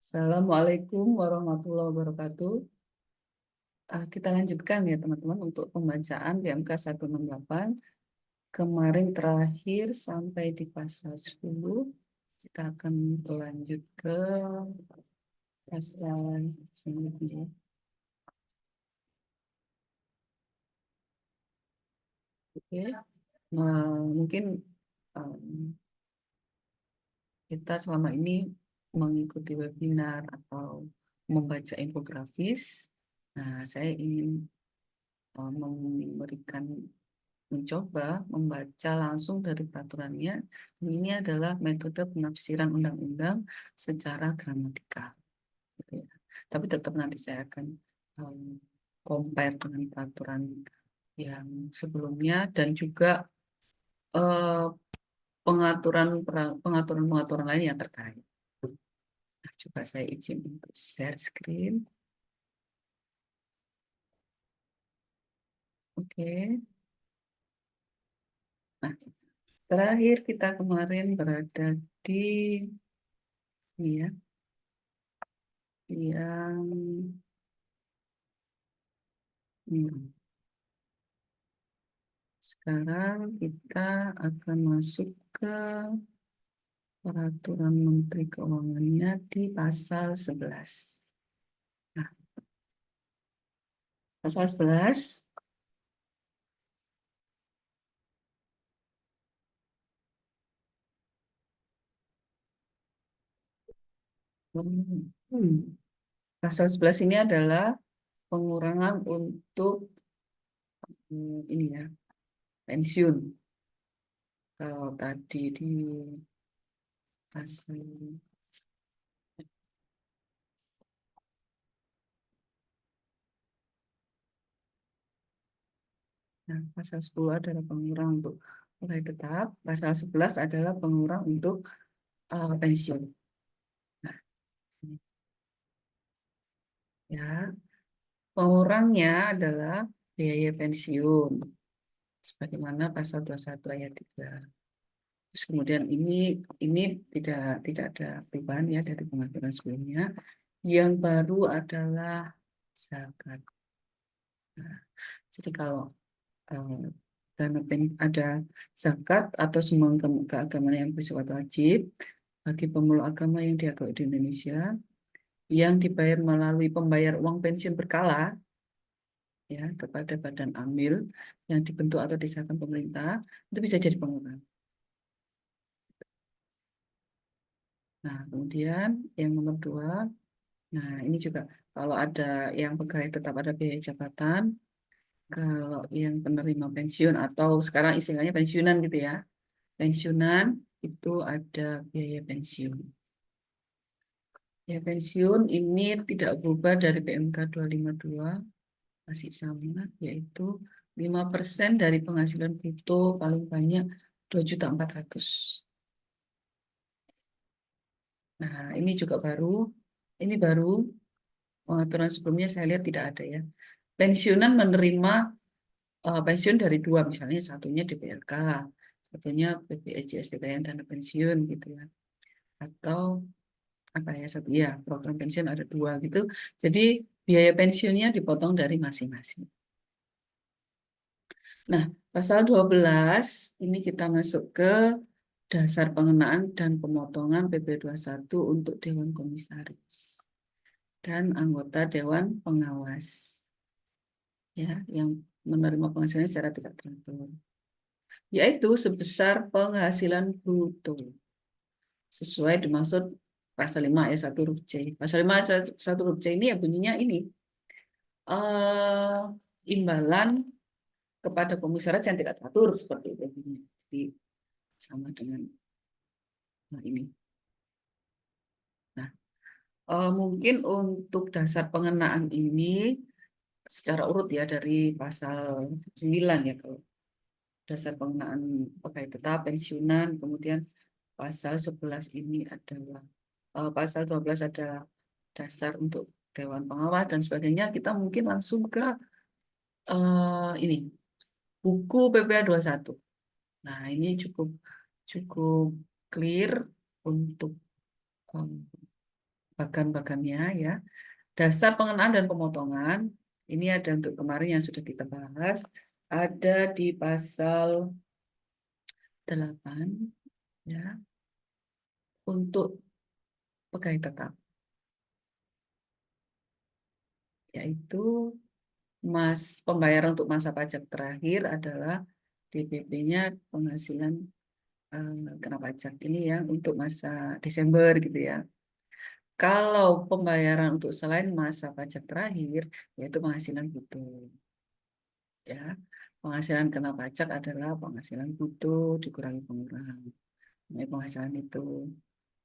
Assalamualaikum warahmatullahi wabarakatuh. Kita lanjutkan ya teman-teman untuk pembacaan PMK 168. Kemarin terakhir sampai di pasal 10. Kita akan lanjut ke pasal selanjutnya. Oke. Mungkin um, kita selama ini mengikuti webinar atau membaca infografis. Nah, saya ingin memberikan mencoba membaca langsung dari peraturannya. Ini adalah metode penafsiran undang-undang secara gramatikal, gitu ya. Tapi tetap nanti saya akan um, compare dengan peraturan yang sebelumnya dan juga eh, pengaturan lain yang terkait. Nah, coba saya izin untuk share screen. Oke. Nah, terakhir kita kemarin berada di ini ya, yang sekarang kita akan masuk ke peraturan Menteri Keuangannya di pasal 11. Nah, pasal 11 pasal 11 ini adalah pengurangan untuk ini ya, pensiun. Kalau tadi di pasal Nah, pasal 10 adalah pengurang untuk pegawai tetap, pasal 11 adalah pengurang untuk pensiun. Nah, ini ya, pengurangnya adalah biaya pensiun sebagaimana pasal 21 ayat 3. Terus kemudian ini tidak ada perubahan ya dari pengaturan sebelumnya. Yang baru adalah zakat. Nah, jadi kalau eh, ada zakat atau sumbangan keagamaan yang bersifat wajib bagi pemeluk agama yang diakui di Indonesia yang dibayar melalui pembayar uang pensiun berkala ya kepada badan amil yang dibentuk atau disahkan pemerintah, itu bisa jadi pengurang. Nah, kemudian yang nomor 2, nah ini juga kalau ada yang pegawai tetap ada biaya jabatan, kalau yang penerima pensiun atau sekarang istilahnya pensiunan gitu ya, pensiunan itu ada biaya pensiun. Ya, pensiun ini tidak berubah dari PMK 252, masih sama, yaitu 5% dari penghasilan bruto paling banyak 2.400.000. Nah, ini juga baru, ini baru pengaturan sebelumnya saya lihat tidak ada ya. Pensiunan menerima pensiun dari dua, misalnya satunya DPRK, satunya BPJS Dana Pensiun gitu ya. Atau apa ya, satu ya program pensiun ada dua gitu. Jadi biaya pensiunnya dipotong dari masing-masing. Nah, pasal 12 ini kita masuk ke dasar pengenaan dan pemotongan PP 21 untuk Dewan Komisaris dan anggota Dewan Pengawas ya yang menerima penghasilan secara tidak teratur, yaitu sebesar penghasilan bruto sesuai dimaksud pasal 5 ayat 1 huruf C. Pasal 5 ayat 1 huruf C ini ya bunyinya ini imbalan kepada komisaris yang tidak teratur seperti itu. Jadi sama dengan ini. Nah, mungkin untuk dasar pengenaan ini secara urut ya dari pasal 9 ya kalau dasar pengenaan pegawai tetap pensiunan, kemudian pasal 11 ini adalah pasal 12 adalah dasar untuk Dewan Pengawas dan sebagainya. Kita mungkin langsung ke ini buku PPA 21. Nah, ini cukup cukup clear untuk bagan-bagannya ya. Dasar pengenaan dan pemotongan, ini ada untuk kemarin yang sudah kita bahas, ada di pasal 8 ya, untuk pegawai tetap, yaitu pembayaran untuk masa pajak terakhir adalah DPP-nya penghasilan kena pajak ini ya untuk masa Desember gitu ya. Kalau pembayaran untuk selain masa pajak terakhir, yaitu penghasilan butuh. Ya, penghasilan kena pajak adalah penghasilan butuh dikurangi pengurang. Namanya penghasilan itu.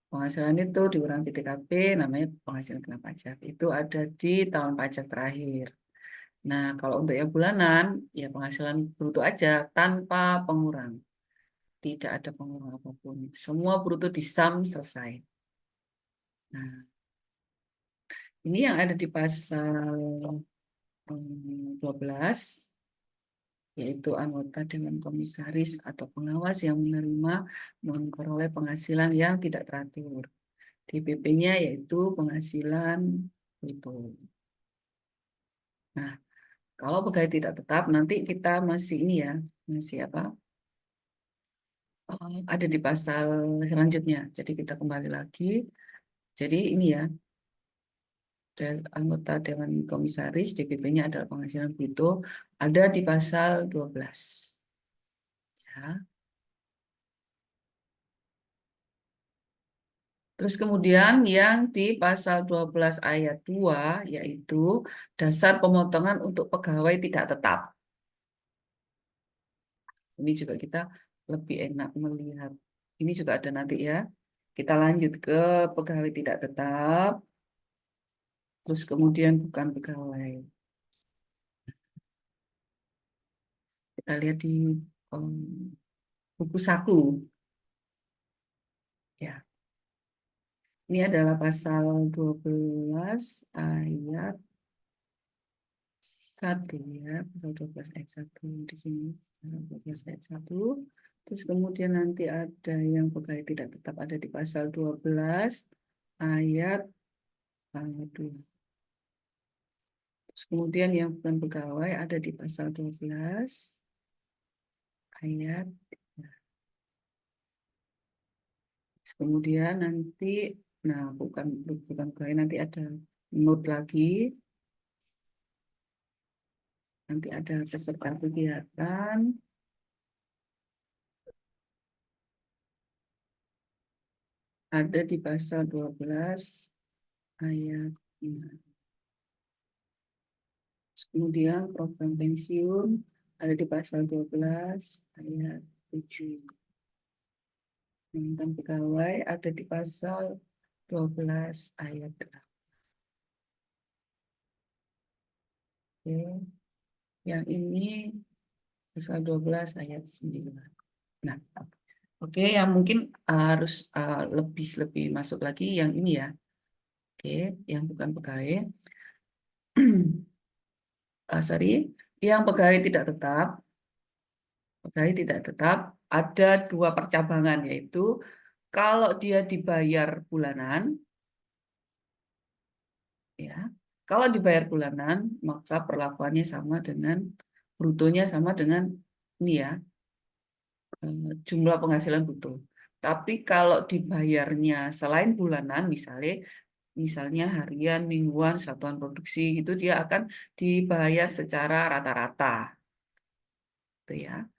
Penghasilan itu dikurangi PTKP, namanya penghasilan kena pajak. Itu ada di tahun pajak terakhir. Nah, kalau untuk yang bulanan, ya penghasilan bruto aja tanpa pengurang. Tidak ada pengurang apapun. Semua bruto disam selesai. Nah, ini yang ada di pasal 12, yaitu anggota Dewan Komisaris atau pengawas yang menerima memperoleh penghasilan yang tidak teratur. DPP-nya yaitu penghasilan bruto. Nah, kalau pegawai tidak tetap, nanti kita masih ini ya, masih apa? Ada di pasal selanjutnya. Jadi kita kembali lagi. Jadi ini ya, anggota Dewan Komisaris, DPP-nya adalah penghasilan bruto, ada di pasal 12. Ya. Terus kemudian yang di pasal 12 ayat 2 yaitu dasar pemotongan untuk pegawai tidak tetap. Ini juga kita lebih enak melihat. Ini juga ada nanti ya. Kita lanjut ke pegawai tidak tetap, terus kemudian bukan pegawai. Kita lihat di um, buku saku. Ya, ini adalah pasal 12 ayat 1 ya, pasal 12 ayat 1 di sini. Pasal 12 ayat 1. Terus kemudian nanti ada yang pegawai tidak tetap ada di pasal 12 ayat 2. Terus kemudian yang bukan pegawai ada di pasal 12 ayat 3. Terus kemudian nanti, nah bukan pegawai, nanti ada note lagi. Nanti ada peserta kegiatan. Ada di pasal 12 ayat 5. Kemudian program pensiun ada di pasal 12 ayat 7. Tentang pegawai ada di pasal 12 ayat 8. Oke. Yang ini pasal 12 ayat 9. Nah, oke, yang mungkin harus lebih lebih masuk lagi yang ini ya. Oke, yang bukan pegawai. Sorry, yang pegawai tidak tetap. Pegawai tidak tetap ada 2 percabangan, yaitu kalau dia dibayar bulanan, ya, kalau dibayar bulanan maka perlakuannya sama dengan brutonya sama dengan ini ya, jumlah penghasilan bruto. Tapi kalau dibayarnya selain bulanan, misalnya harian, mingguan, satuan produksi, itu dia akan dibayar secara rata-rata, gitu ya.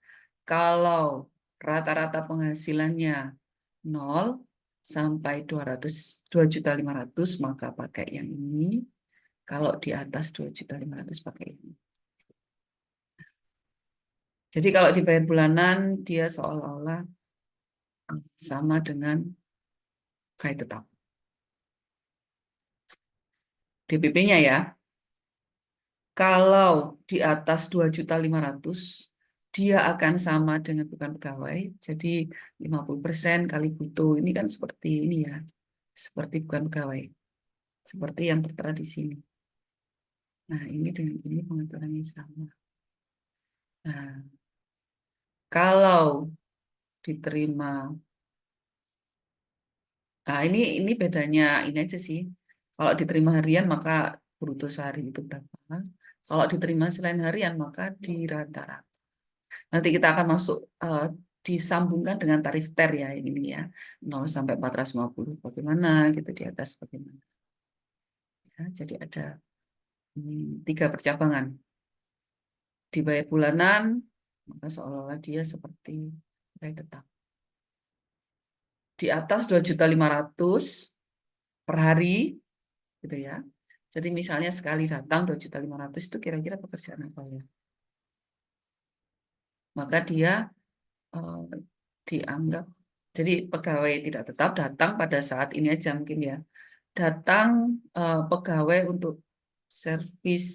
Kalau rata-rata penghasilannya 0 sampai 2.500.000 maka pakai yang ini. Kalau di atas 2.500.000 pakai ini. Jadi kalau dibayar bulanan dia seolah-olah sama dengan gaji tetap. DPP-nya ya. Kalau di atas 2.500.000 dia akan sama dengan bukan pegawai. Jadi 50% kali bruto. Ini kan seperti ini ya. Seperti bukan pegawai. Seperti yang tertera di sini. Nah, ini dengan ini pengaturannya sama. Nah, kalau diterima, nah ini bedanya ini aja sih. Kalau diterima harian maka bruto sehari itu berapa. Kalau diterima selain harian maka di rata-rata. Nanti kita akan masuk disambungkan dengan tarif TER ya ini ya 0 sampai 450 bagaimana gitu di atas bagaimana. Ya, jadi ada 3 percabangan. Dibayar bulanan maka seolah-olah dia seperti pegawai tetap. Di atas 2.500.000 per hari gitu ya. Jadi misalnya sekali datang 2.500.000 itu kira-kira pekerjaan apa ya? Maka dia eh, dianggap jadi pegawai tidak tetap datang pada saat ini aja mungkin ya. Datang pegawai untuk servis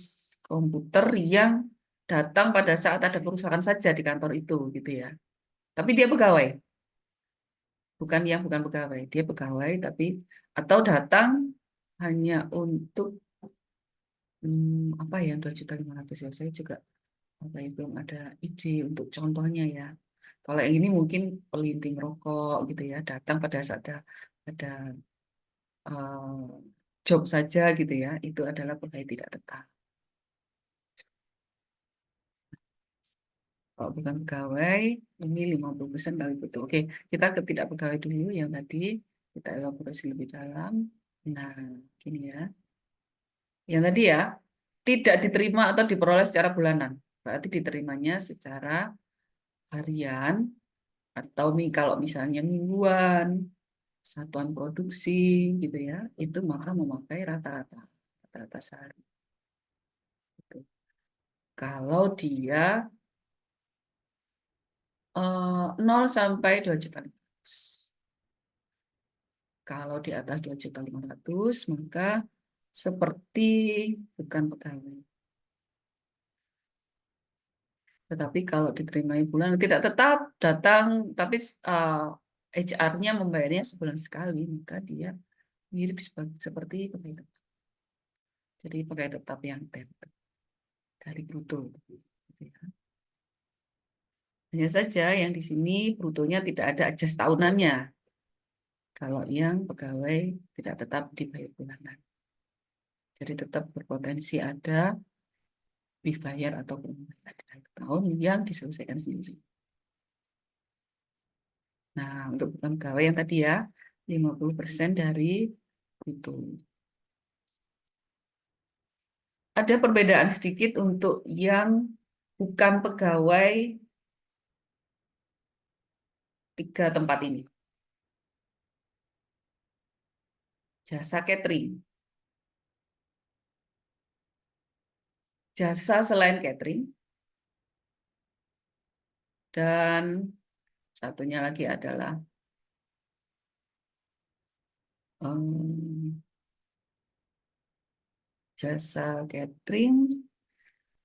komputer yang datang pada saat ada kerusakan saja di kantor itu gitu ya. Tapi dia pegawai, bukan pegawai, dia pegawai tapi atau datang hanya untuk apa ya 2.500.000 ya saya juga apa ya belum ada ide untuk contohnya ya. Kalau yang ini mungkin pelinting rokok gitu ya, datang pada saat ada eh, job saja gitu ya, itu adalah pegawai tidak tetap. Kalau bukan pegawai, ini 50% kali betul. Oke, kita ke tidak pegawai dulu yang tadi, kita elaborasi lebih dalam. Nah, gini ya. Yang tadi ya, tidak diterima atau diperoleh secara bulanan. Berarti diterimanya secara harian atau kalau misalnya mingguan, satuan produksi gitu ya, itu maka memakai rata-rata sehari. Gitu. Kalau dia 0 sampai 2.500.000. Kalau di atas 2.500.000 maka seperti bukan pegawai. Tetapi kalau diterima bulan tidak tetap datang, tapi HR-nya membayarnya sebulan sekali, maka dia mirip seperti pegawai tetap. Jadi pegawai tetap yang dari bruto. Gitu ya. Hanya saja yang di sini brutonya tidak ada adjust tahunannya. Kalau yang pegawai tidak tetap dibayar bulanan. Jadi tetap berpotensi ada dibayar atau membayar tahun yang diselesaikan sendiri. Nah, untuk bukan pegawai yang tadi ya, 50% dari bruto. Ada perbedaan sedikit untuk yang bukan pegawai 3 tempat ini. Jasa catering. Jasa selain catering. Dan satunya lagi adalah jasa catering,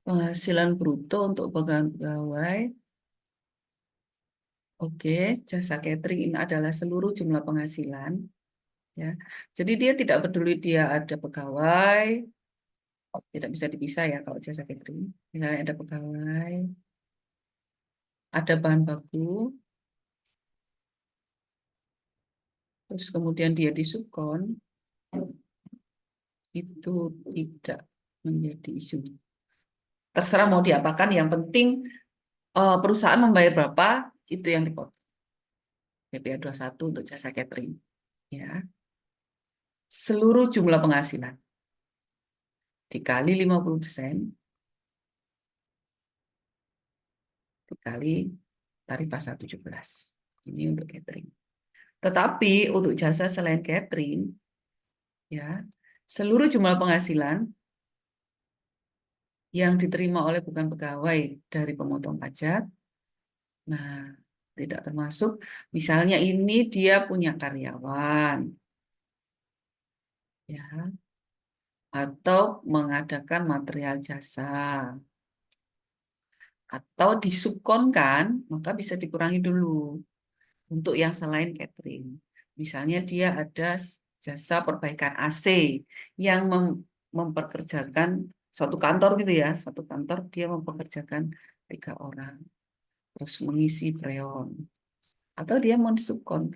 penghasilan bruto untuk pegawai. Oke, jasa catering ini adalah seluruh jumlah penghasilan. Ya, jadi dia tidak peduli dia ada pegawai, tidak bisa dipisah ya kalau jasa catering. Misalnya ada pegawai, ada bahan baku, terus kemudian dia disukon, itu tidak menjadi isu. Terserah mau diapakan, yang penting perusahaan membayar berapa, itu yang dipotong. BPA 21 untuk jasa catering. Ya. Seluruh jumlah penghasilan dikali 50% dikali tarif pasar 17. Ini untuk catering. Tetapi untuk jasa selain catering, ya, seluruh jumlah penghasilan yang diterima oleh bukan pegawai dari pemotong pajak, nah tidak termasuk, misalnya ini dia punya karyawan, ya, atau mengadakan material jasa, atau disubkonkan, maka bisa dikurangi dulu untuk yang selain catering. Misalnya dia ada jasa perbaikan AC yang memperkerjakan suatu kantor gitu ya, satu kantor dia mempekerjakan 3 orang, terus mengisi freon, atau dia mensubkon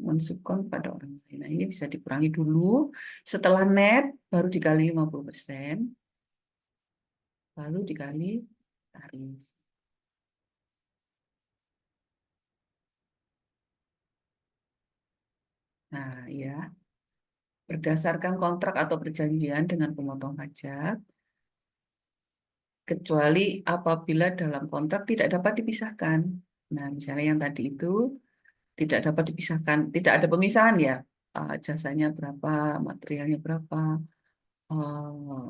mensubkon pada orang lain. Nah, ini bisa dikurangi dulu. Setelah net, baru dikali 50%, lalu dikali tarif. Nah, ya, berdasarkan kontrak atau perjanjian dengan pemotong pajak, kecuali apabila dalam kontrak tidak dapat dipisahkan. Nah, misalnya yang tadi itu tidak dapat dipisahkan, tidak ada pemisahan ya. Jasanya berapa, materialnya berapa, eh,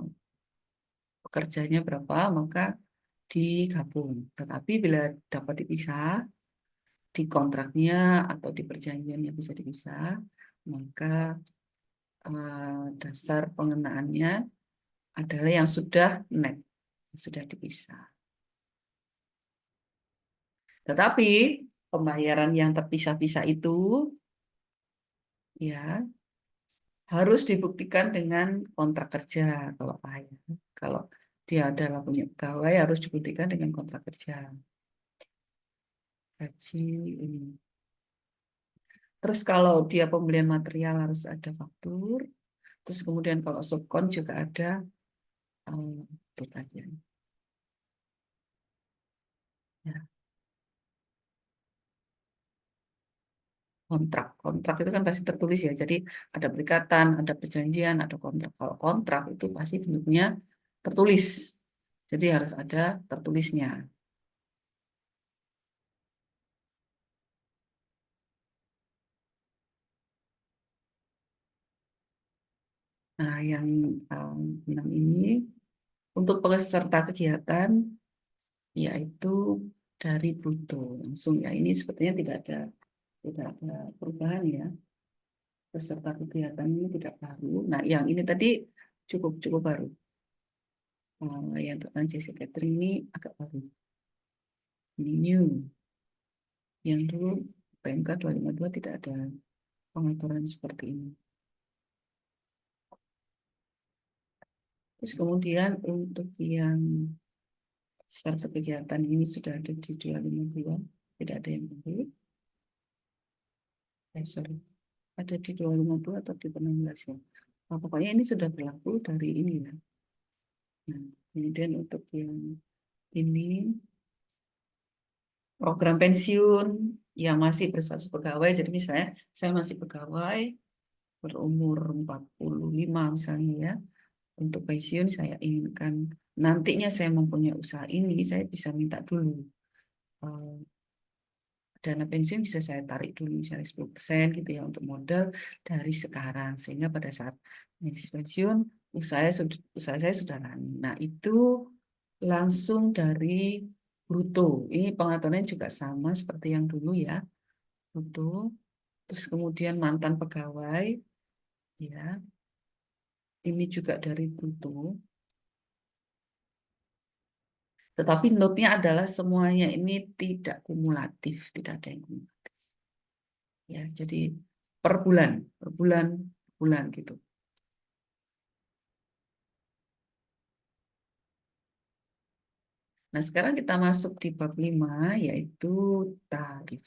pekerjanya berapa, maka digabung. Tetapi bila dapat dipisah di kontraknya atau di perjanjiannya bisa dipisah, maka dasar pengenaannya adalah yang sudah net, sudah dipisah. Tetapi pembayaran yang terpisah-pisah itu ya harus dibuktikan dengan kontrak kerja kalau ya. Kalau dia adalah punya pegawai harus dibuktikan dengan kontrak kerja. Gaji ini. Terus kalau dia pembelian material harus ada faktur. Terus kemudian kalau subkon juga ada itu tadi. Ya, kontrak itu kan pasti tertulis ya. Jadi ada perikatan, ada perjanjian, ada kontrak. Kalau kontrak itu pasti bentuknya tertulis. Jadi harus ada tertulisnya. Nah, yang 6 ini untuk peserta kegiatan yaitu dari bruto langsung ya. Ini sepertinya tidak ada perubahan ya. Peserta kegiatan ini tidak baru. Nah, yang ini tadi cukup cukup baru. Yang tentang JC Catering ini agak baru. Ini new. Yang dulu PMK 252 tidak ada pengaturan seperti ini. Terus kemudian untuk yang starter kegiatan ini sudah ada di 252, tidak ada yang baru. Sorry, ada di 252 atau di 16 ya. Nah, pokoknya ini sudah berlaku dari ini ya. Nah, kemudian untuk yang ini program pensiun yang masih berstatus pegawai. Jadi misalnya saya masih pegawai berumur 45 misalnya ya. Untuk pensiun saya inginkan nantinya saya mempunyai usaha ini, saya bisa minta dulu. eh, Dana pensiun bisa saya tarik dulu misalnya 10% gitu ya untuk modal dari sekarang. Sehingga pada saat pensiun usaha saya sudah running. Nah itu langsung dari bruto. Ini pengaturannya juga sama seperti yang dulu ya. Bruto. Terus kemudian mantan pegawai. Ya, ini juga dari bruto. Tetapi note-nya adalah semuanya ini tidak kumulatif, tidak ada yang kumulatif. Ya, jadi per bulan, bulan gitu. Nah, sekarang kita masuk di bab 5 yaitu tarif.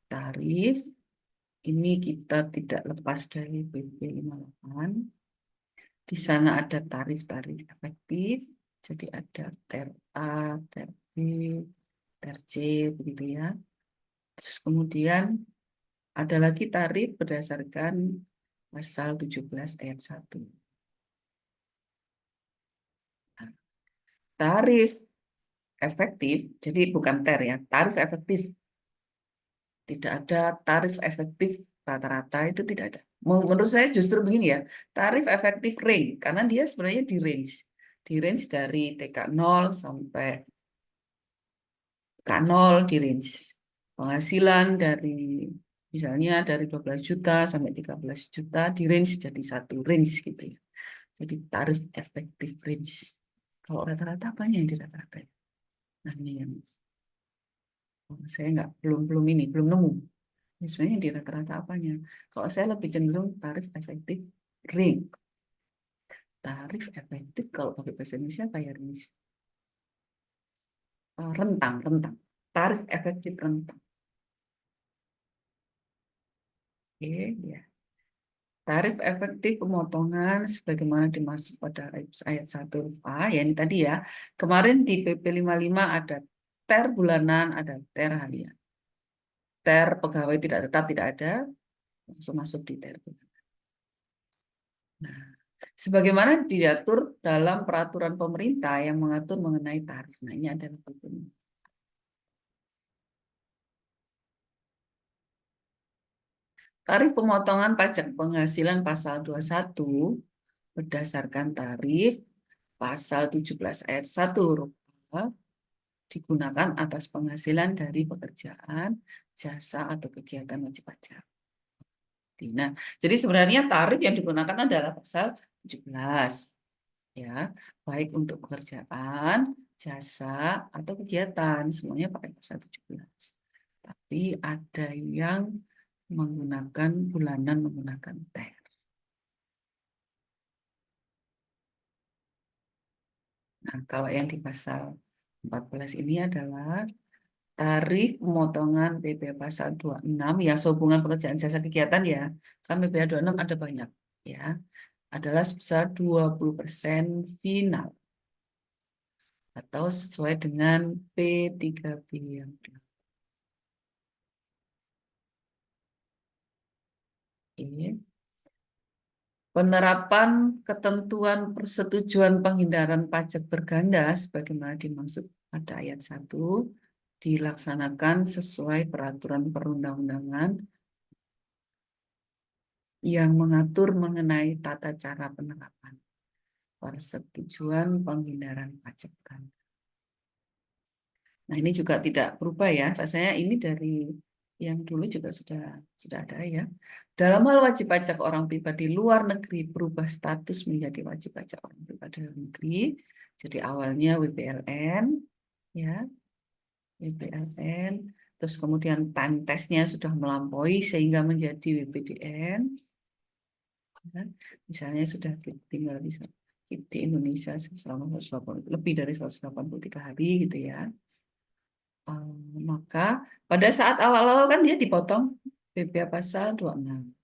Tarif ini kita tidak lepas dari PP 58. Di sana ada tarif-tarif efektif. Jadi ada TER A, TER B, TER C, begitu ya. Terus kemudian ada lagi tarif berdasarkan pasal 17 ayat 1. Nah, tarif efektif, jadi bukan TER ya, tarif efektif. Tidak ada tarif efektif rata-rata itu tidak ada. Menurut saya justru begini ya, tarif efektif range, karena dia sebenarnya di range. Di range dari TK0 sampai K0 di range. Penghasilan dari misalnya dari 12 juta sampai 13 juta di range jadi satu range gitu ya. Jadi tarif efektif range. Kalau rata-rata apanya yang di rata-rata? Nah ini yang saya nggak belum nemu. Ya, sebenarnya di rata-rata apanya? Kalau saya lebih cenderung tarif efektif range. Tarif efektif kalau pakai bahasa Indonesia apa ya, range? Rentang. Tarif efektif rentang. Oke, ya. Tarif efektif pemotongan sebagaimana dimaksud pada ayat 1 huruf A, ya ini tadi ya. Kemarin di PP 55 ada TER bulanan, ada TER harian. TER pegawai tidak tetap tidak ada, langsung masuk di TER bulanan. Nah, sebagaimana diatur dalam peraturan pemerintah yang mengatur mengenai tarif. Nah, ini adalah PP. Tarif pemotongan pajak penghasilan pasal 21 berdasarkan tarif pasal 17 ayat 1 huruf A digunakan atas penghasilan dari pekerjaan, jasa, atau kegiatan wajib pajak. Nah, jadi sebenarnya tarif yang digunakan adalah pasal 17, ya, baik untuk pekerjaan, jasa, atau kegiatan, semuanya pakai pasal 17. Tapi ada yang menggunakan bulanan, menggunakan TER. Nah, kalau yang di pasal 14 ini adalah tarif pemotongan PPh pasal 26 ya sehubungan pekerjaan jasa kegiatan ya. Kan PPh 26 ada banyak ya. Adalah sebesar 20% final atau sesuai dengan P3B yang berlaku. Ini penerapan ketentuan persetujuan penghindaran pajak berganda sebagaimana dimaksud pada ayat 1 dilaksanakan sesuai peraturan perundang-undangan yang mengatur mengenai tata cara penerapan persetujuan penghindaran pajak berganda. Nah, ini juga tidak berubah ya. Rasanya ini dari yang dulu juga sudah ada ya. Dalam hal wajib pajak orang pribadi luar negeri berubah status menjadi wajib pajak orang pribadi luar negeri. Jadi awalnya WPLN ya, WPLN, terus kemudian time testnya sudah melampaui sehingga menjadi WPDN. Ya. Misalnya sudah tinggal di Indonesia selama 180, lebih dari 183 hari gitu ya. Maka pada saat awal-awal kan dia dipotong PPh pasal 26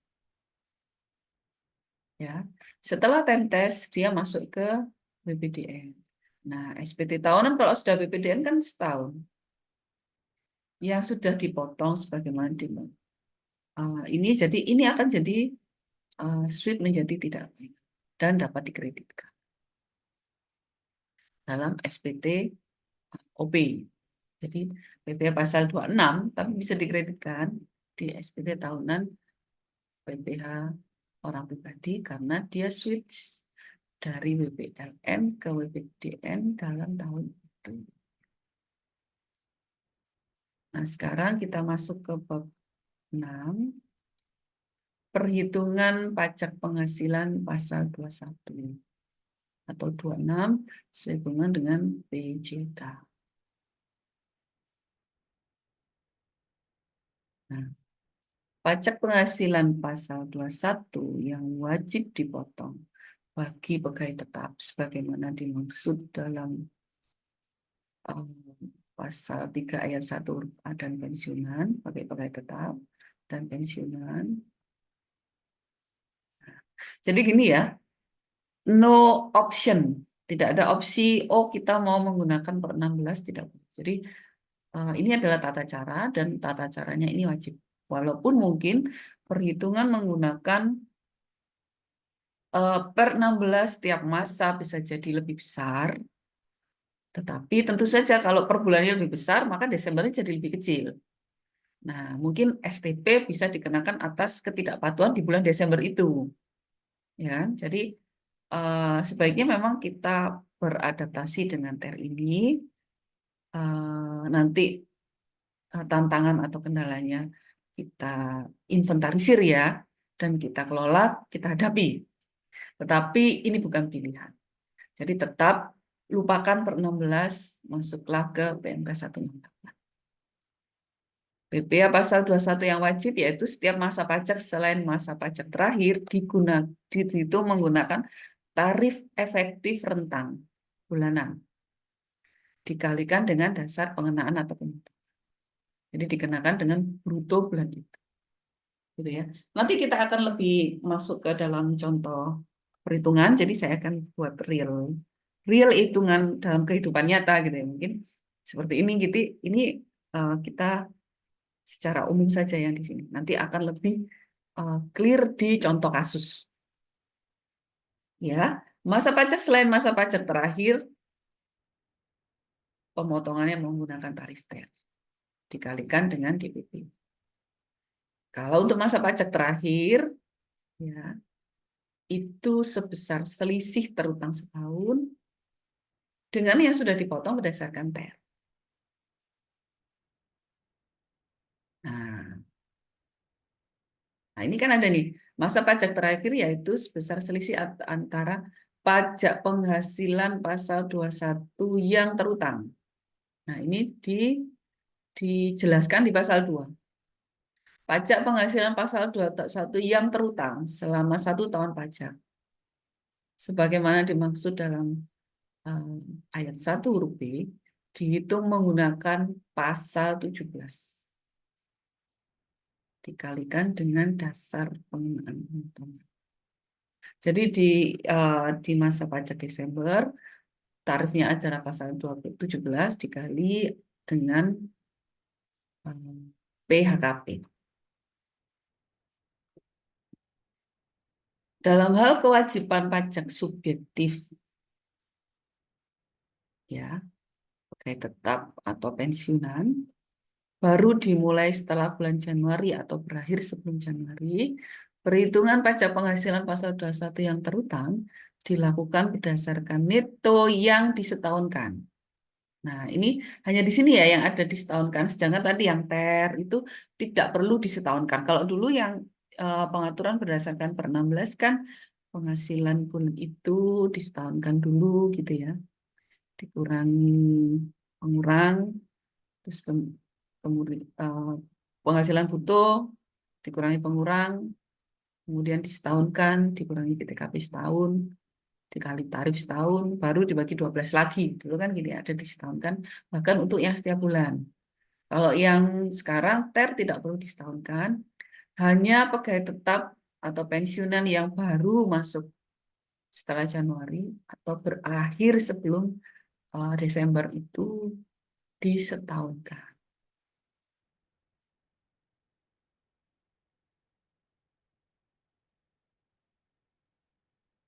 ya. Setelah time test dia masuk ke BPDN. Nah, SPT tahunan kalau sudah BPDN kan setahun. Yang sudah dipotong sebagaimana di ini jadi ini akan jadi switch menjadi tidak baik dan dapat dikreditkan dalam SPT OP. Jadi PPh pasal 26 tapi bisa dikreditkan di SPT tahunan PPh orang pribadi karena dia switch dari WPLN ke WPDN dalam tahun itu. Nah, sekarang kita masuk ke bab 6, perhitungan pajak penghasilan pasal 21 atau 26 sehubungan dengan PJK. Nah, pajak penghasilan pasal 21 yang wajib dipotong bagi pegawai tetap sebagaimana dimaksud dalam pasal 3 ayat 1 huruf A dan pensiunan, bagi pegawai tetap dan pensiunan. Jadi gini ya, no option, tidak ada opsi, oh kita mau menggunakan per 16, tidak. Jadi ini adalah tata cara dan tata caranya ini wajib. Walaupun mungkin perhitungan menggunakan per 16 tiap masa bisa jadi lebih besar, tetapi tentu saja kalau per bulannya lebih besar, maka Desembernya jadi lebih kecil. Nah, mungkin STP bisa dikenakan atas ketidakpatuhan di bulan Desember itu. Ya, jadi sebaiknya memang kita beradaptasi dengan TER ini. Nanti tantangan atau kendalanya kita inventarisir ya, dan kita kelola, kita hadapi. Tetapi ini bukan pilihan. Jadi tetap lupakan per 16, masuklah ke PMK 168. PPh pasal 21 yang wajib yaitu setiap masa pajak selain masa pajak terakhir dihitung menggunakan tarif efektif rentang bulanan dikalikan dengan dasar pengenaan atau pemotongan. Jadi dikenakan dengan bruto bulan itu. gitu ya. Nanti kita akan lebih masuk ke dalam contoh perhitungan, jadi saya akan buat real hitungan dalam kehidupan nyata gitu ya. Mungkin seperti ini gitu. Ini kita secara umum saja yang di sini. Nanti akan lebih clear di contoh kasus. Ya, masa pajak selain masa pajak terakhir, pemotongannya menggunakan tarif TER dikalikan dengan DPP. Kalau untuk masa pajak terakhir, ya itu sebesar selisih terutang setahun dengan yang sudah dipotong berdasarkan TER. Nah, ini kan ada nih, masa pajak terakhir yaitu sebesar selisih antara pajak penghasilan pasal 21 yang terutang. Nah, ini dijelaskan di pasal 2. Pajak penghasilan pasal 21 yang terutang selama 1 tahun pajak. Sebagaimana dimaksud dalam ayat 1 huruf B, dihitung menggunakan pasal 17. Dikalikan dengan dasar pengenaan pemotongan. Jadi di masa pajak Desember, tarifnya adalah pasal 17 dikali dengan PHKP. Dalam hal kewajiban pajak subjektif, ya, pegawai tetap atau pensiunan, baru dimulai setelah bulan Januari atau berakhir sebelum Januari, perhitungan pajak penghasilan pasal 21 yang terutang dilakukan berdasarkan neto yang disetahunkan. Nah, ini hanya di sini ya yang ada disetahunkan, sedangkan tadi yang TER itu tidak perlu disetahunkan. Kalau dulu yang pengaturan berdasarkan per 16 kan penghasilan bulan itu disetahunkan dulu gitu ya. Dikurangi pengurang, terus kemudian penghasilan bruto dikurangi pengurang, kemudian disetahunkan, dikurangi PTKP setahun, dikali tarif setahun, baru dibagi 12 lagi. Dulu kan gini, ada disetahunkan, bahkan untuk yang setiap bulan. Kalau yang sekarang TER tidak perlu disetahunkan, hanya pegawai tetap atau pensiunan yang baru masuk setelah Januari atau berakhir sebelum Desember itu disetahunkan.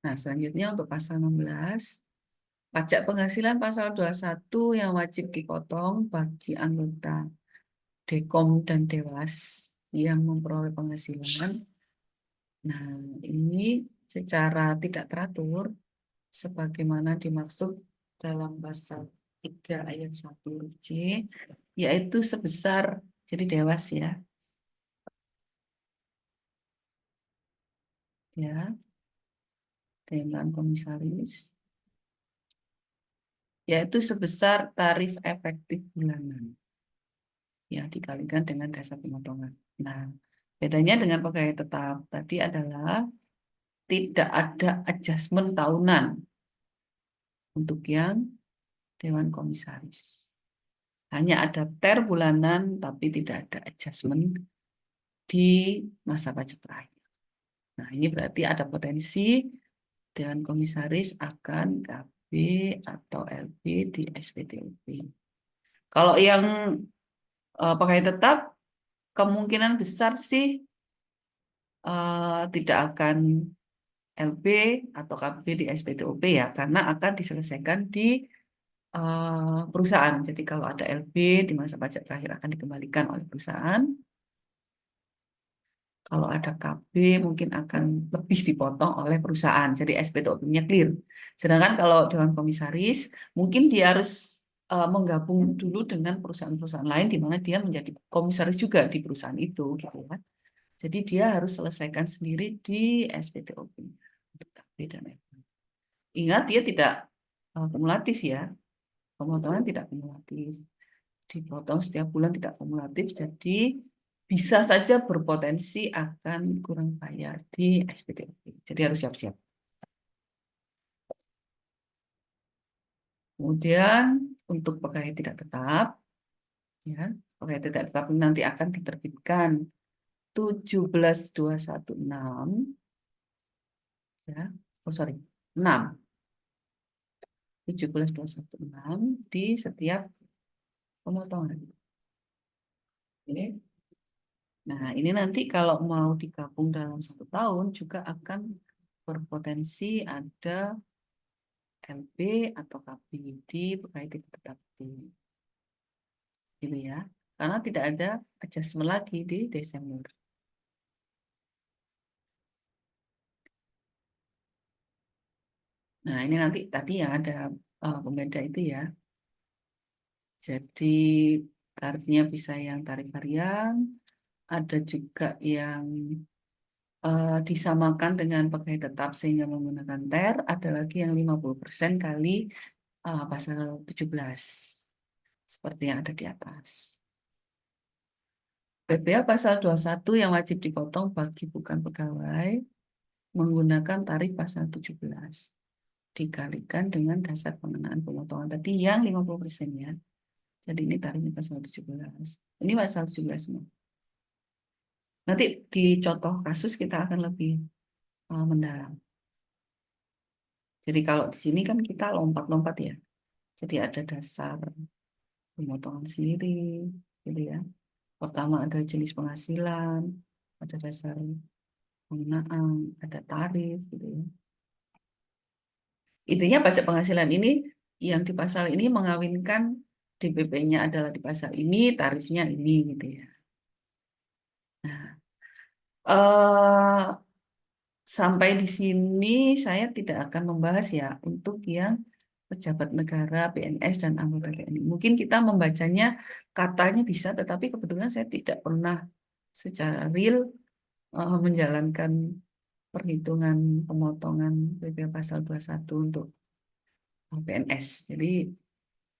Nah, selanjutnya untuk pasal 16, pajak penghasilan pasal 21 yang wajib dipotong bagi anggota Dekom dan Dewas yang memperoleh penghasilan. Nah, ini secara tidak teratur sebagaimana dimaksud dalam pasal 3 ayat 1 huruf C, yaitu sebesar, jadi Dewas ya, Dewan Komisaris, yaitu sebesar tarif efektif bulanan yang dikalikan dengan dasar pemotongan. Nah, bedanya dengan pegawai tetap tadi adalah tidak ada adjustment tahunan untuk yang Dewan Komisaris. Hanya ada TER bulanan, tapi tidak ada adjustment di masa pajak terakhir. Nah, ini berarti ada potensi Dewan Komisaris akan KB atau LB di SPTUP. Kalau yang pegawai tetap, kemungkinan besar sih tidak akan LB atau KB di SPTUP ya, karena akan diselesaikan di perusahaan. Jadi kalau ada LB di masa pajak terakhir akan dikembalikan oleh perusahaan. Kalau ada KB mungkin akan lebih dipotong oleh perusahaan. Jadi SPTUP-nya clear. Sedangkan kalau Dewan Komisaris mungkin dia harus menggabung dulu dengan perusahaan-perusahaan lain di mana dia menjadi komisaris juga di perusahaan itu gitu ya. Jadi dia harus selesaikan sendiri di SPTUP untuk KB dan LB. Ingat dia tidak kumulatif ya. Pemotongan tidak kumulatif. Dipotong setiap bulan tidak kumulatif, jadi bisa saja berpotensi akan kurang bayar di SPTUP. Jadi harus siap-siap. Kemudian untuk pegawai tidak tetap, ya, pegawai tidak tetap ini nanti akan diterbitkan 17.216 ya. Oh sorry, 6. 17.216 di setiap pemotongan. Ini. Nah, ini nanti kalau mau digabung dalam 1 tahun juga akan berpotensi ada LB atau KB di pegawai tingkat tetap ini ya. Karena tidak ada adjustment lagi di Desember. Nah, ini nanti tadi ya ada pembeda itu ya. Jadi tarifnya bisa yang tarif harian, ada juga yang disamakan dengan pegawai tetap sehingga menggunakan TER, ada lagi yang 50% kali pasal 17 seperti yang ada di atas. PPh pasal 21 yang wajib dipotong bagi bukan pegawai menggunakan tarif pasal 17 dikalikan dengan dasar pengenaan pemotongan tadi yang 50% ya. Jadi ini tarifnya pasal 17. Ini pasal 17 semua. Nanti di contoh kasus kita akan lebih mendalam. Jadi kalau di sini kan kita lompat-lompat ya. Jadi ada dasar pemotongan sendiri, gitu ya. Pertama ada jenis penghasilan, ada dasar penggunaan, ada tarif, gitu ya. Intinya pajak penghasilan ini yang di pasal ini mengawinkan DPP-nya adalah di pasal ini, tarifnya ini, gitu ya. Nah, sampai di sini saya tidak akan membahas ya untuk yang pejabat negara, PNS, dan anggota TNI. Mungkin kita membacanya katanya bisa, tetapi kebetulan saya tidak pernah secara real menjalankan perhitungan pemotongan PPh pasal 21 untuk PNS. Jadi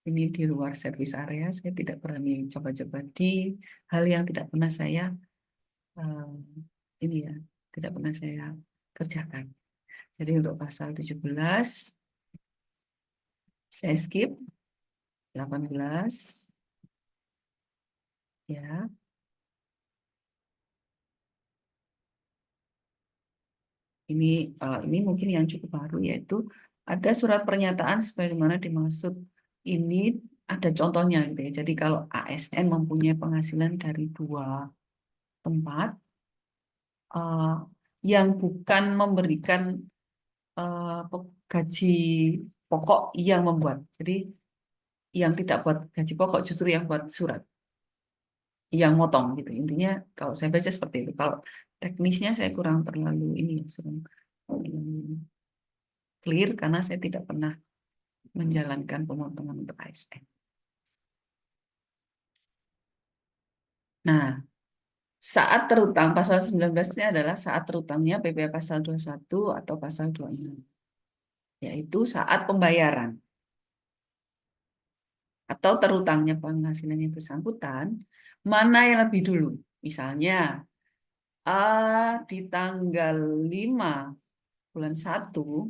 ini di luar servis area, saya tidak berani coba-coba di hal yang tidak pernah saya eh, ini ya, tidak pernah saya kerjakan. Jadi untuk pasal 17 saya skip, 18 ya. Ini mungkin yang cukup baru yaitu ada surat pernyataan sebagaimana dimaksud ini ada contohnya gitu ya. Jadi kalau ASN mempunyai penghasilan dari 2 tempat eh, yang bukan memberikan gaji pokok yang membuat. Jadi yang tidak buat gaji pokok justru yang buat surat yang motong gitu. Intinya kalau saya baca seperti itu. Kalau teknisnya saya kurang terlalu ini ya, terlalu clear karena saya tidak pernah menjalankan pemotongan untuk ASN. Nah, saat terutang pasal 19-nya adalah saat terutangnya PPh pasal 21 atau pasal 26, yaitu saat pembayaran atau terutangnya penghasilan yang bersangkutan, mana yang lebih dulu? Misalnya, di tanggal 5 bulan 1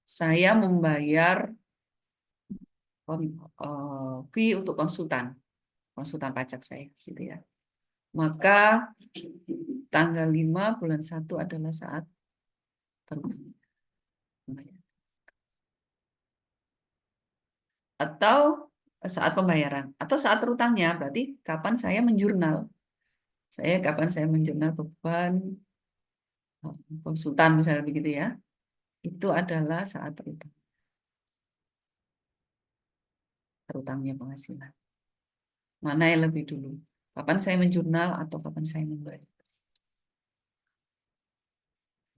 saya membayar fee untuk konsultan pajak saya gitu ya. Maka tanggal 5 bulan 1 adalah saat terutang. Atau saat pembayaran atau saat terutangnya berarti kapan saya menjurnal. Kapan saya menjurnal beban konsultan misalnya begitu ya. Itu adalah saat terutangnya penghasilan. Mana yang lebih dulu? Kapan saya menjurnal atau kapan saya membayar?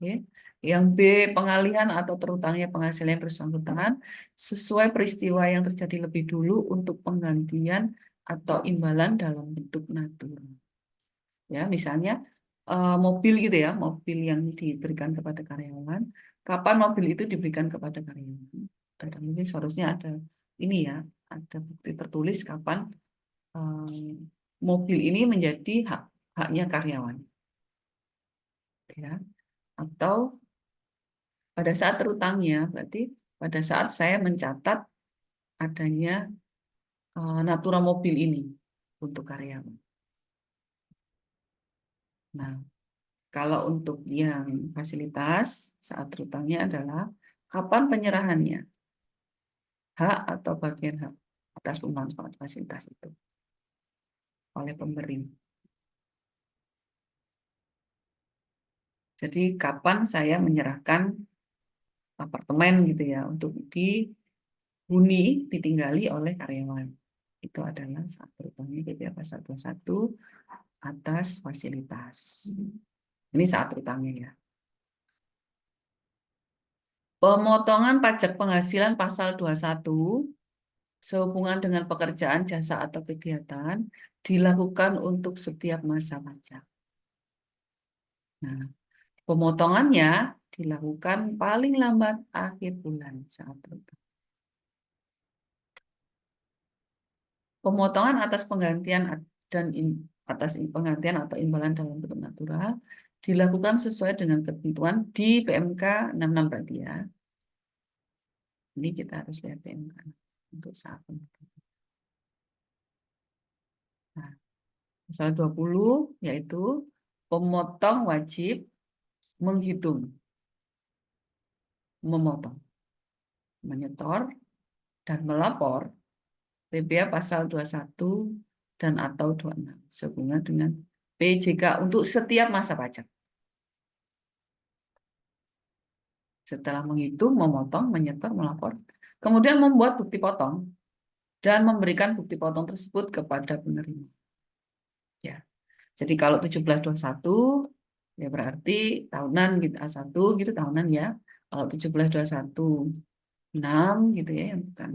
Oke. Yang B, pengalihan atau terutangnya penghasilan yang bersangkutan sesuai peristiwa yang terjadi lebih dulu untuk penggantian atau imbalan dalam bentuk natura. Ya, misalnya mobil gitu ya, mobil yang diberikan kepada karyawan. Kapan mobil itu diberikan kepada karyawan? Dan mungkin seharusnya ada ini ya, ada bukti tertulis kapan mobil ini menjadi haknya karyawan. Ya. Atau pada saat terutangnya, berarti pada saat saya mencatat adanya natura mobil ini untuk karyawan. Nah, kalau untuk yang fasilitas, saat berutangnya adalah kapan penyerahannya, hak atau bagian hak atas pemanfaat fasilitas itu oleh pemberi. Jadi kapan saya menyerahkan apartemen gitu ya untuk dihuni, ditinggali oleh karyawan. Itu adalah saat berutangnya PPh pasal 21 atas fasilitas. Ini saat berutangnya ya. Pemotongan pajak penghasilan pasal 21 sehubungan dengan pekerjaan, jasa, atau kegiatan dilakukan untuk setiap masa pajak. Nah, pemotongannya dilakukan paling lambat akhir bulan saat berutang. Pemotongan atas penggantian dan atas penggantian atau imbalan dalam bentuk natural dilakukan sesuai dengan ketentuan di PMK 66 berarti ya. Ini kita harus lihat PMK untuk saat pemotongan. Nah, pasal 20 yaitu pemotong wajib menghitung, memotong, menyetor, dan melapor PPh pasal 21 dan atau 26 sehubungan dengan PJK untuk setiap masa pajak. Setelah menghitung, memotong, menyetor, melapor, kemudian membuat bukti potong dan memberikan bukti potong tersebut kepada penerima. Ya. Jadi kalau 1721 ya berarti tahunan gitu, A1 gitu tahunan ya. Kalau 1721 6 gitu ya yang bukan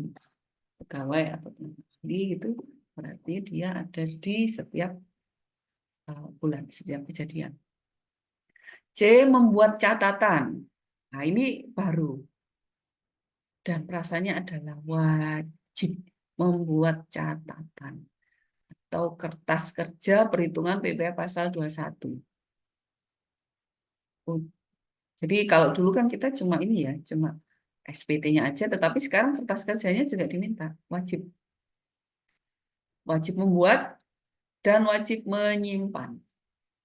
pegawai atau tenaga ahli gitu berarti dia ada di setiap bulan, setiap kejadian. C. Membuat catatan. Nah, ini baru. Dan frasanya adalah wajib membuat catatan atau kertas kerja perhitungan PPh pasal 21. Jadi kalau dulu kan kita cuma ini ya, cuma SPT-nya aja, tetapi sekarang kertas kerjanya juga diminta, wajib. Wajib membuat dan wajib menyimpan.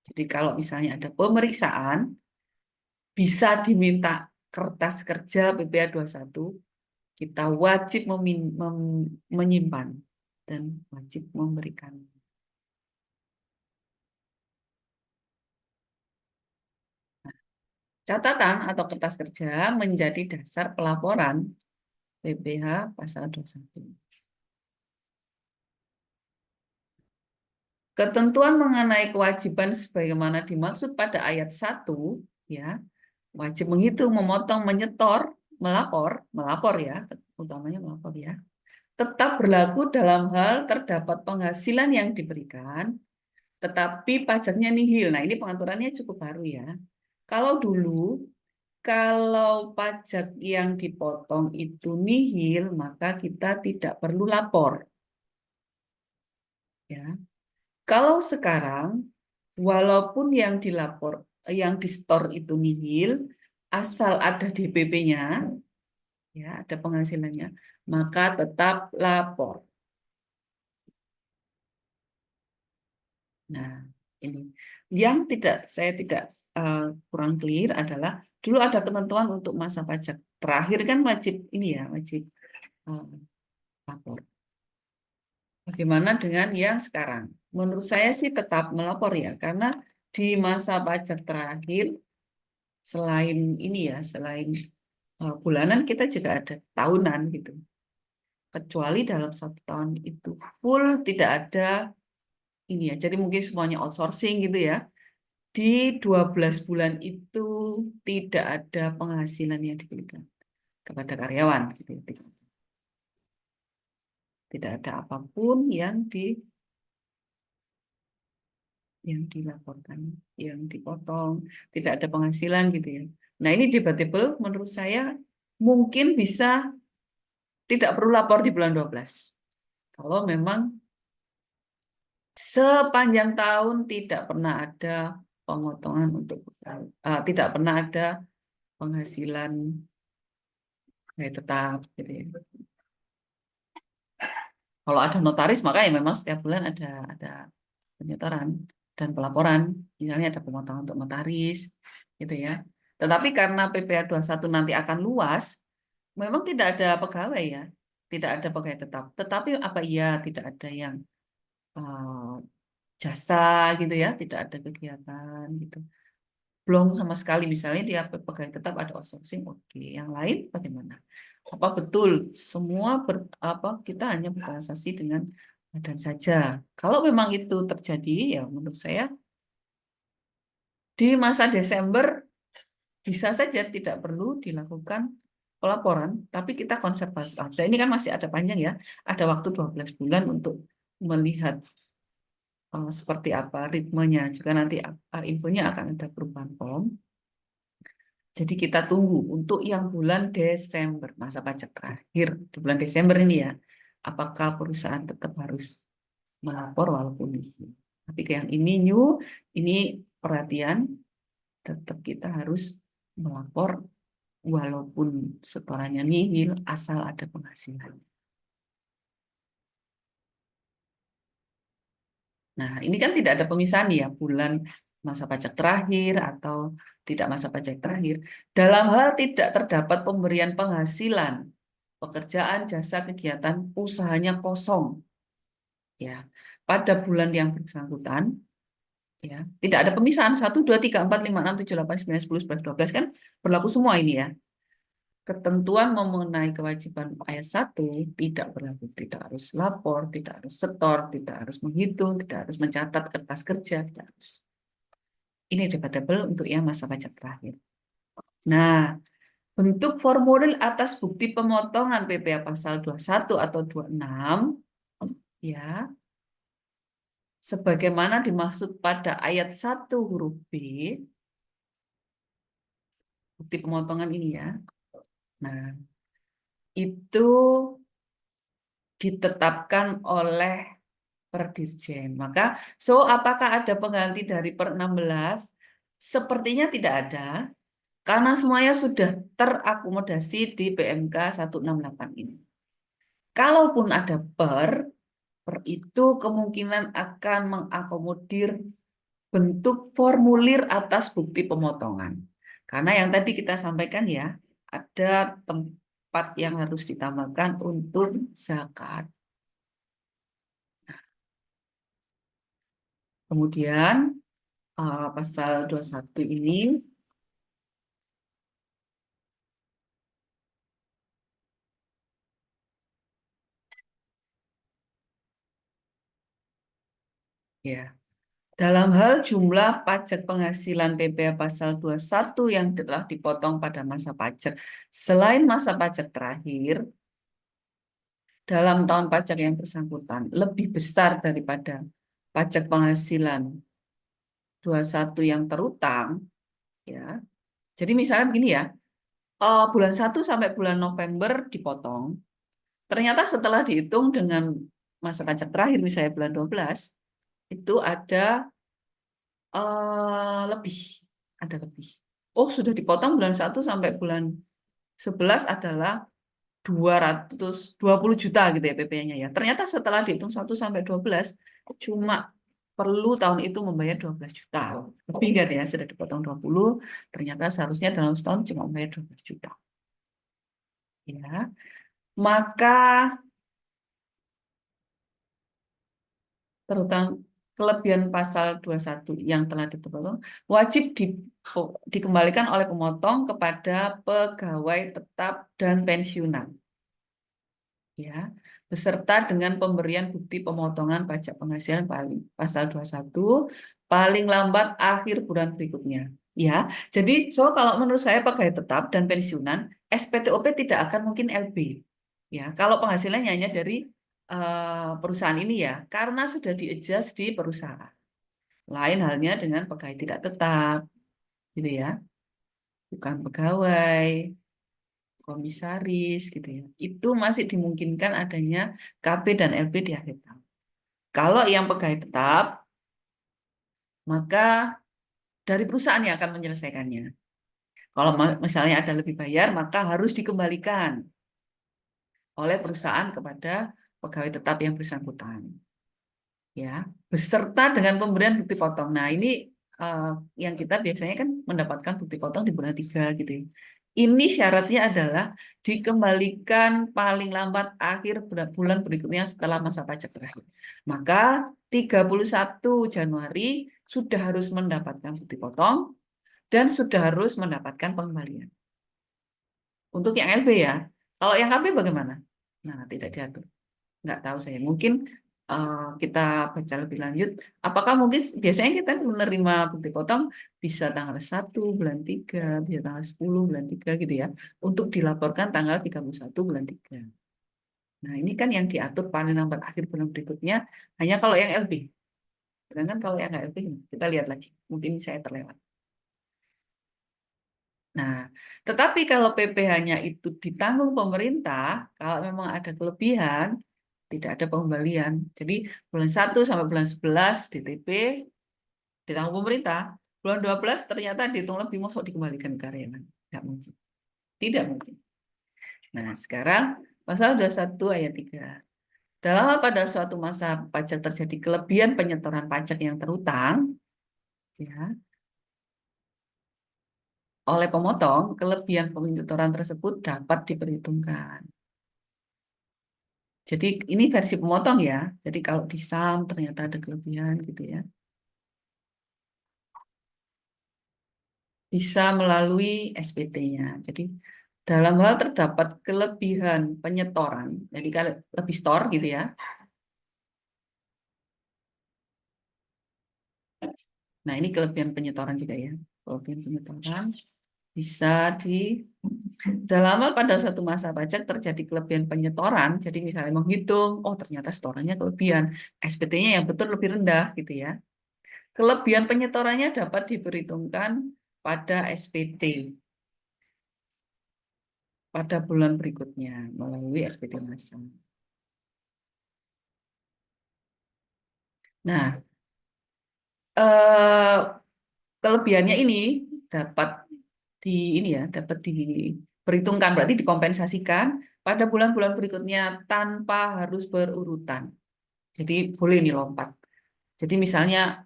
Jadi kalau misalnya ada pemeriksaan, bisa diminta kertas kerja PPh 21, kita wajib menyimpan dan wajib memberikan. Catatan atau kertas kerja menjadi dasar pelaporan PPh pasal 21. Ketentuan mengenai kewajiban sebagaimana dimaksud pada ayat 1, ya, wajib menghitung, memotong, menyetor, melapor ya, utamanya melapor ya, tetap berlaku dalam hal terdapat penghasilan yang diberikan, tetapi pajaknya nihil. Nah, ini pengaturannya cukup baru ya. Kalau dulu, kalau pajak yang dipotong itu nihil, maka kita tidak perlu lapor. Ya. Kalau sekarang, walaupun yang dilapor, yang di store itu nihil, asal ada DPP-nya, ya, ada penghasilannya, maka tetap lapor. Nah, ini yang saya tidak kurang clear adalah dulu ada ketentuan untuk masa pajak terakhir kan wajib ini ya, wajib uh, lapor. Bagaimana dengan yang sekarang? Menurut saya sih tetap melapor ya, karena di masa pajak terakhir selain ini ya, selain bulanan kita juga ada tahunan gitu. Kecuali dalam 1 tahun itu full tidak ada ini ya. Jadi mungkin semuanya outsourcing gitu ya. Di 12 bulan itu tidak ada penghasilan yang diberikan kepada karyawan gitu. Tidak ada apapun yang dilaporkan, yang dipotong, tidak ada penghasilan gitu ya. Nah, ini debatable menurut saya mungkin bisa tidak perlu lapor di bulan 12. Kalau memang sepanjang tahun tidak pernah ada pemotongan untuk tidak pernah ada penghasilan tetap gitu ya. Kalau ada notaris maka ya memang setiap bulan ada penyetoran. dan pelaporan, misalnya ada pemotongan untuk notaris, gitu ya. Tetapi karena PPh 21 nanti akan luas, memang tidak ada pegawai ya, tidak ada pegawai tetap. Tetapi apa iya tidak ada yang jasa gitu ya, tidak ada kegiatan gitu. Belum sama sekali misalnya dia pegawai tetap ada outsourcing, oke. Yang lain bagaimana? Apa betul semua kita hanya bertransaksi dengan badan saja? Kalau memang itu terjadi, ya menurut saya di masa Desember bisa saja tidak perlu dilakukan pelaporan, tapi kita konservasi aja. Ini kan masih ada panjang ya, ada waktu 12 bulan untuk melihat seperti apa ritmenya. Juga nanti infonya akan ada perubahan form. Jadi kita tunggu untuk yang bulan Desember, masa pajak terakhir di bulan Desember ini ya. Apakah perusahaan tetap harus melapor walaupun ini. Tapi yang ini new, ini perhatian, tetap kita harus melapor walaupun setorannya nihil asal ada penghasilan. Nah, ini kan tidak ada pemisahan ya, bulan masa pajak terakhir atau tidak masa pajak terakhir. Dalam hal tidak terdapat pemberian penghasilan, pekerjaan, jasa, kegiatan, usahanya kosong. Ya, pada bulan yang bersangkutan, ya, tidak ada pemisahan 1, 2, 3, 4, 5, 6, 7, 8, 9, 10, 11, 12 kan berlaku semua ini ya. Ketentuan mengenai kewajiban ayat 1 tidak berlaku, tidak harus lapor, tidak harus setor, tidak harus menghitung, tidak harus mencatat kertas kerja, tidak harus. Ini debatable untuk yang masa pajak terakhir. Nah, bentuk formulir atas bukti pemotongan PPh pasal 21 atau 26 ya, sebagaimana dimaksud pada ayat 1 huruf B, bukti pemotongan ini ya. Nah, itu ditetapkan oleh Per-Dirjen. Maka, apakah ada pengganti dari Per-16? Sepertinya tidak ada, karena semuanya sudah terakomodasi di PMK 168 ini. Kalaupun ada per itu kemungkinan akan mengakomodir bentuk formulir atas bukti pemotongan. Karena yang tadi kita sampaikan ya, ada tempat yang harus ditambahkan untuk zakat. Kemudian pasal 21 ini ya, dalam hal jumlah pajak penghasilan PPh pasal 21 yang telah dipotong pada masa pajak selain masa pajak terakhir dalam tahun pajak yang bersangkutan lebih besar daripada pajak penghasilan 21 yang terutang ya. Jadi misalnya begini ya, bulan 1 sampai bulan November dipotong. Ternyata setelah dihitung dengan masa pajak terakhir misalnya bulan 12 itu lebih, ada lebih. Oh, sudah dipotong bulan 1 sampai bulan 11 adalah 220 juta gitu ya PP-nya ya. Ternyata setelah dihitung 1 sampai 12 cuma perlu tahun itu membayar 12 juta. Lebih kan ya, sudah dipotong 20, ternyata seharusnya dalam setahun cuma membayar 12 juta. Ya. Maka terutama kelebihan pasal 21 yang telah dipotong wajib dikembalikan oleh pemotong kepada pegawai tetap dan pensiunan. Ya, beserta dengan pemberian bukti pemotongan pajak penghasilan paling pasal 21 paling lambat akhir bulan berikutnya. Ya, jadi kalau menurut saya pegawai tetap dan pensiunan SPTOP tidak akan mungkin LB. Ya, kalau penghasilannya hanya dari perusahaan ini ya, karena sudah di-adjust di perusahaan. Lain halnya dengan pegawai tidak tetap, gitu ya, bukan pegawai, komisaris, gitu ya. Itu masih dimungkinkan adanya KB dan LB di akhir tahun. Kalau yang pegawai tetap, maka dari perusahaan yang akan menyelesaikannya. Kalau misalnya ada lebih bayar, maka harus dikembalikan oleh perusahaan kepada pegawai tetap yang bersangkutan. ya, beserta dengan pemberian bukti potong. Nah, ini eh, yang kita biasanya kan mendapatkan bukti potong di bulan 3 gitu ya. Ini syaratnya adalah dikembalikan paling lambat akhir bulan berikutnya setelah masa pajak terakhir. Maka 31 Januari sudah harus mendapatkan bukti potong dan sudah harus mendapatkan pengembalian. Untuk yang LB ya. Kalau yang KB bagaimana? Nah, tidak diatur. Nggak tahu saya. Mungkin kita baca lebih lanjut. Apakah mungkin biasanya kita menerima bukti potong bisa tanggal 1 bulan 3, bisa tanggal 10 bulan 3 gitu ya. Untuk dilaporkan tanggal 31 bulan 3. Nah, ini kan yang diatur paling lambat akhir bulan berikutnya hanya kalau yang LB. Sedangkan kalau yang nggak LB, kita lihat lagi. Mungkin saya terlewat. Nah, tetapi kalau PPh-nya itu ditanggung pemerintah, kalau memang ada kelebihan, tidak ada pengembalian. Jadi bulan 1 sampai bulan 11 DTP ditanggung pemerintah. Bulan 12 ternyata dihitung lebih, masuk dikembalikan ke karyawan. Tidak mungkin. Tidak mungkin. Nah, sekarang pasal 21 ayat 3. Dalam pada suatu masa pajak terjadi kelebihan penyetoran pajak yang terutang, ya, oleh pemotong, kelebihan penyetoran tersebut dapat diperhitungkan. Jadi ini versi pemotong ya. Jadi kalau di SAM ternyata ada kelebihan gitu ya. Bisa melalui SPT-nya. Jadi dalam hal terdapat kelebihan penyetoran. Jadi kalau lebih store gitu ya. Nah, ini kelebihan penyetoran juga ya. Kelebihan penyetoran bisa di dalam hal pada suatu masa pajak terjadi kelebihan penyetoran. Jadi misalnya menghitung, oh ternyata setorannya kelebihan. SPT-nya yang betul lebih rendah gitu ya. Kelebihan penyetorannya dapat diperhitungkan pada SPT pada bulan berikutnya melalui SPT masa. Nah, eh, kelebihannya ini dapat dapat diperhitungkan berarti dikompensasikan pada bulan-bulan berikutnya tanpa harus berurutan. Jadi boleh ini lompat. Jadi misalnya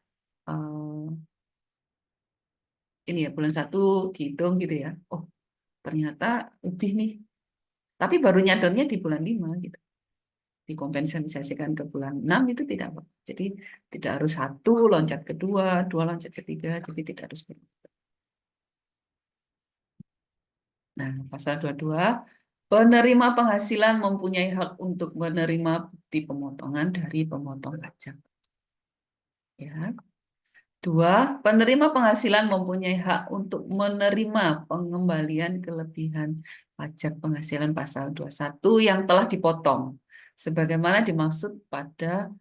eh, ini ya bulan 1 dihitung gitu ya. Oh, ternyata lebih nih. Tapi baru nyadarnya di bulan 5 gitu. Dikompensasikan ke bulan 6 itu tidak apa. Jadi tidak harus 1 loncat ke 2, 2 loncat ke 3, jadi tidak harus berurutan. Nah, pasal 22, penerima penghasilan mempunyai hak untuk menerima bukti pemotongan dari pemotong pajak. Ya. 2, penerima penghasilan mempunyai hak untuk menerima pengembalian kelebihan pajak penghasilan pasal 21 yang telah dipotong sebagaimana dimaksud pada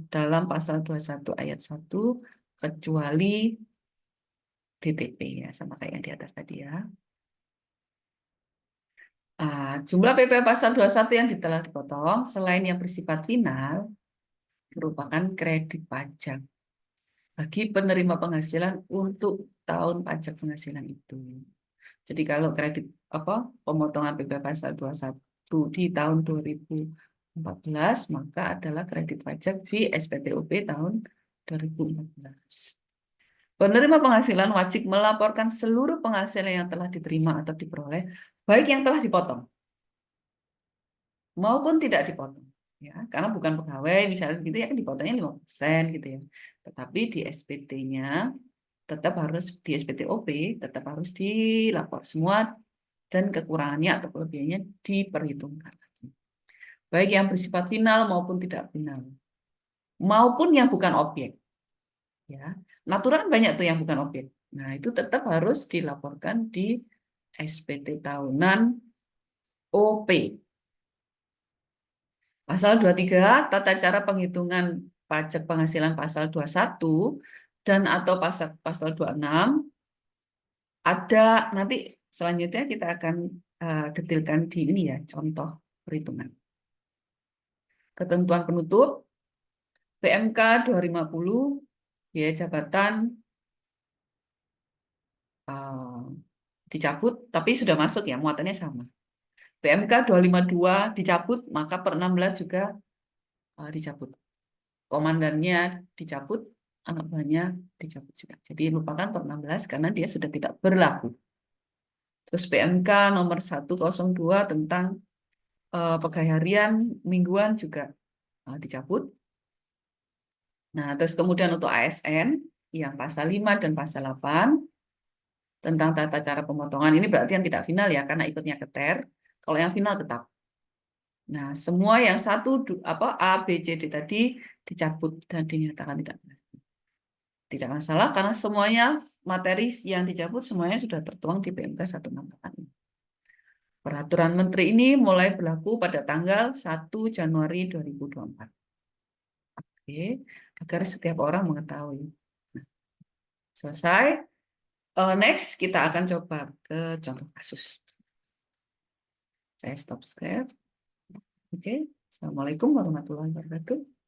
dalam pasal 21 ayat 1 kecuali DTP ya, sama kayak yang di atas tadi ya. Jumlah PPh pasal 21 yang telah dipotong selain yang bersifat final merupakan kredit pajak bagi penerima penghasilan untuk tahun pajak penghasilan itu. Jadi kalau kredit pemotongan PPh pasal 21 di tahun 2014 maka adalah kredit pajak di SPTUP tahun 2014. Penerima penghasilan wajib melaporkan seluruh penghasilan yang telah diterima atau diperoleh, baik yang telah dipotong maupun tidak dipotong. Ya, karena bukan pegawai, misalnya gitu ya kan dipotongnya 5% gitu ya. Tetapi di SPT-nya tetap harus di SPTOP tetap harus dilapor semua dan kekurangannya atau kelebihannya diperhitungkan. Baik yang bersifat final maupun tidak final. Maupun yang bukan objek. Ya, natural kan banyak tuh yang bukan objek. Nah, itu tetap harus dilaporkan di SPT tahunan OP. Pasal 23, tata cara penghitungan pajak penghasilan pasal 21 dan atau pasal 26 ada nanti selanjutnya kita akan detailkan di ini ya, contoh perhitungan. Ketentuan penutup PMK 250 biaya jabatan eh, dicabut tapi sudah masuk ya, muatannya sama. PMK 252 dicabut maka per 16 juga dicabut. komandannya dicabut, anak buahnya dicabut juga. Jadi lupakan per 16 karena dia sudah tidak berlaku. Terus PMK nomor 102 tentang pegawai harian mingguan juga dicabut. Nah, terus kemudian untuk ASN yang pasal 5 dan pasal 8 tentang tata cara pemotongan ini berarti yang tidak final ya karena ikutnya keter. Kalau yang final tetap. Nah, semua yang A, B, C, D tadi dicabut dan dinyatakan tidak benar. Tidak masalah karena semuanya materi yang dicabut semuanya sudah tertuang di PMK 168 ini. Peraturan Menteri ini mulai berlaku pada tanggal 1 Januari 2024. Oke, agar setiap orang mengetahui. Nah, selesai. Next, kita akan coba ke contoh kasus. Saya stop share. Oke, Assalamualaikum warahmatullahi wabarakatuh.